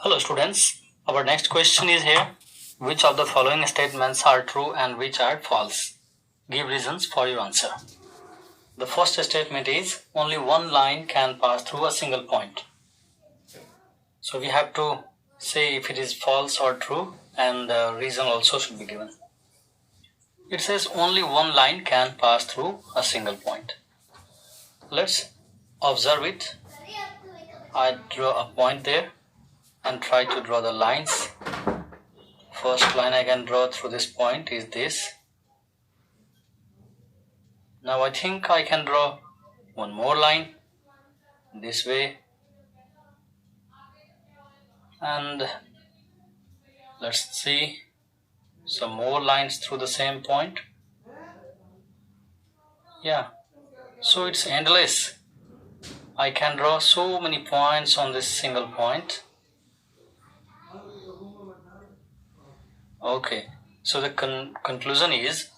Hello students, our next question is here. Which of the following statements are true and which are false? Give reasons for your answer. The first statement is only one line can pass through a single point. So we have to say if it is false or true, and the reason also should be given. It says only one line can pass through a single point. Let's observe it. I draw a point there and try to draw the lines. First line I can draw through this point is this. Now I think I can draw one more line this way, and let's see some more lines through the same point. Yeah, so it's endless. I can draw so many points on this single point. Okay, so the conclusion is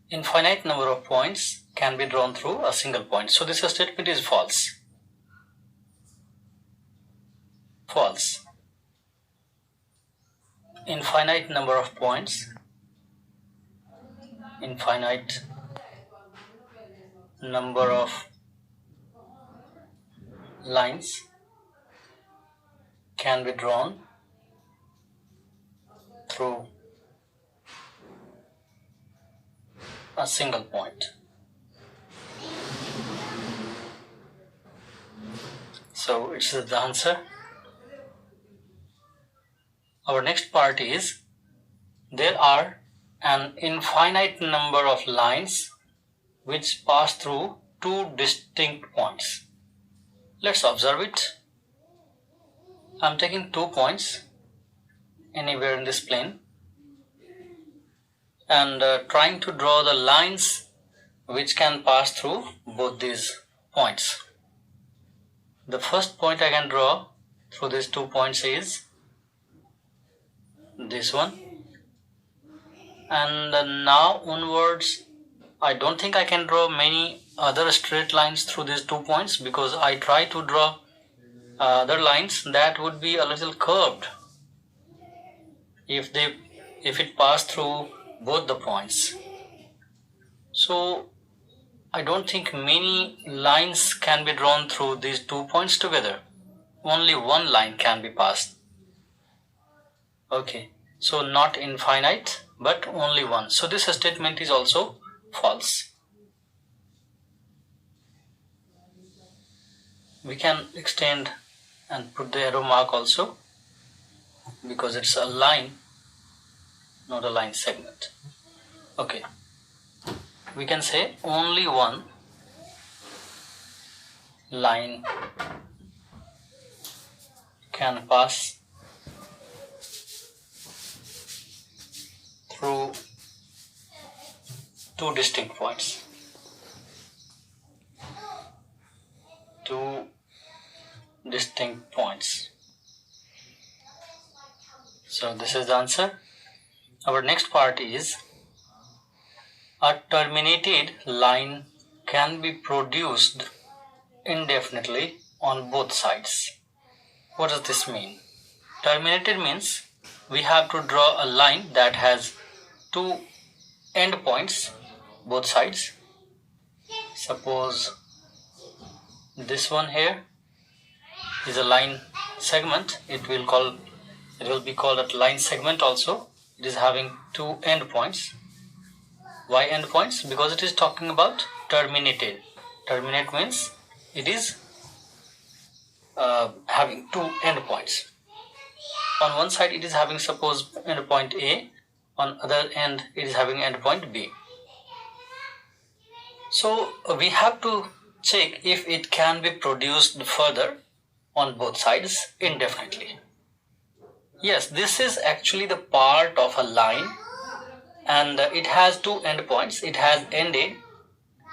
infinite number of points can be drawn through a single point. So this statement is false. False. Infinite number of points, infinite number of lines can be drawn through a single point. So it's the answer. Our next part is there are an infinite number of lines which pass through two distinct points. Let's observe it. I'm taking 2 points anywhere in this plane and trying to draw the lines which can pass through both these points. The first point I can draw through these 2 points is this one, and now onwards I don't think I can draw many other straight lines through these 2 points, because I try to draw other lines that would be a little curved if it passed through both the points. So I don't think many lines can be drawn through these 2 points together. Only one line can be passed. Okay, so not infinite but only one. So this statement is also false. We can extend and put the arrow mark also, because it's a line, not a line segment. Okay, we can say only one line can pass through two distinct points. Two distinct points. So this is the answer. Our next part is a terminated line can be produced indefinitely on both sides. What does this mean? Terminated means we have to draw a line that has two end points, both sides. Suppose this one here is a line segment. It will be called a line segment also. It is having two end points. Why end points? Because it is talking about terminated. Terminate means it is having two end points. On one side it is having, suppose, end point A, on other end it is having end point B. So we have to check if it can be produced further on both sides indefinitely. Yes, this is actually the part of a line, and it has two endpoints. It has ended,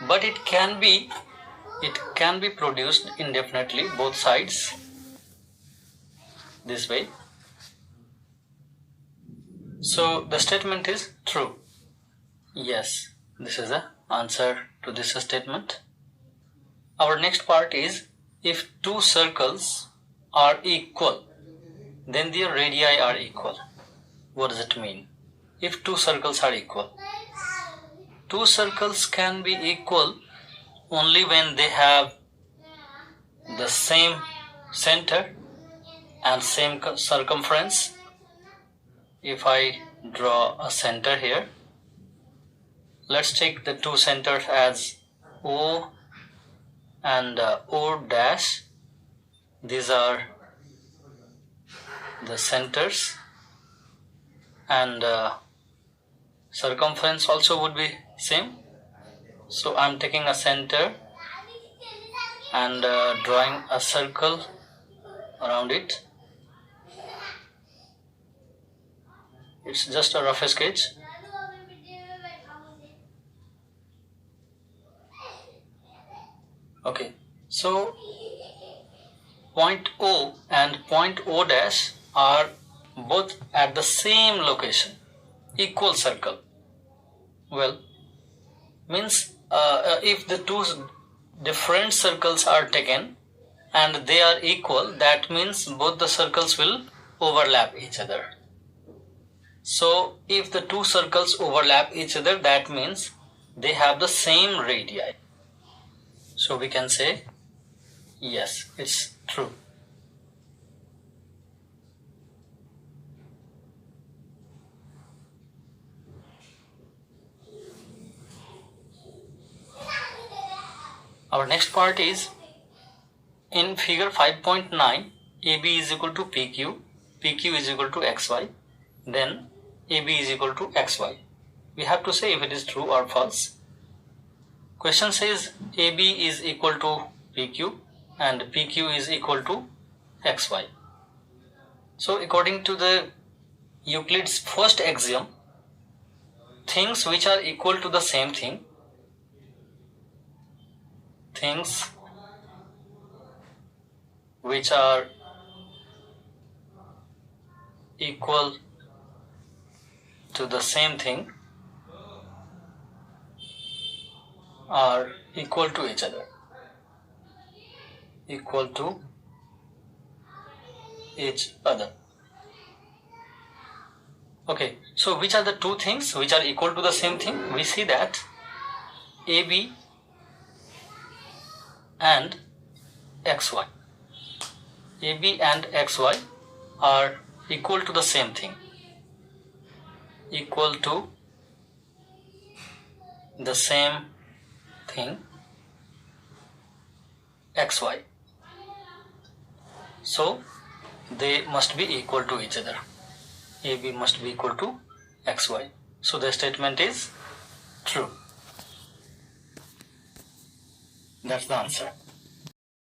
but it can be produced indefinitely both sides this way. So the statement is true. Yes, this is the answer to this statement. Our next part is if two circles are equal, then their radii are equal. What does it mean? If two circles are equal, two circles can be equal only when they have the same center and same circumference. If I draw a center here, let's take the two centers as O and O dash. These are the centers, and circumference also would be same. So I'm taking a center and drawing a circle around it. It's just a rough sketch. Okay, so point O and point O dash are both at the same location, equal circle. Well, means if the two different circles are taken and they are equal, that means both the circles will overlap each other. So if the two circles overlap each other, that means they have the same radii. So we can say, yes, it's true. Our next part is in figure 5.9, AB is equal to PQ, PQ is equal to XY, then AB is equal to XY. We have to say if it is true or false. Question says AB is equal to PQ and PQ is equal to XY. So according to the Euclid's first axiom, things which are equal to the same thing, things which are equal to the same thing are equal to each other. Equal to each other. Okay, so which are the two things which are equal to the same thing? We see that AB and XY. AB and XY are equal to the same thing. Equal to the same thing, XY. So they must be equal to each other. AB must be equal to XY. So the statement is true. That's the answer.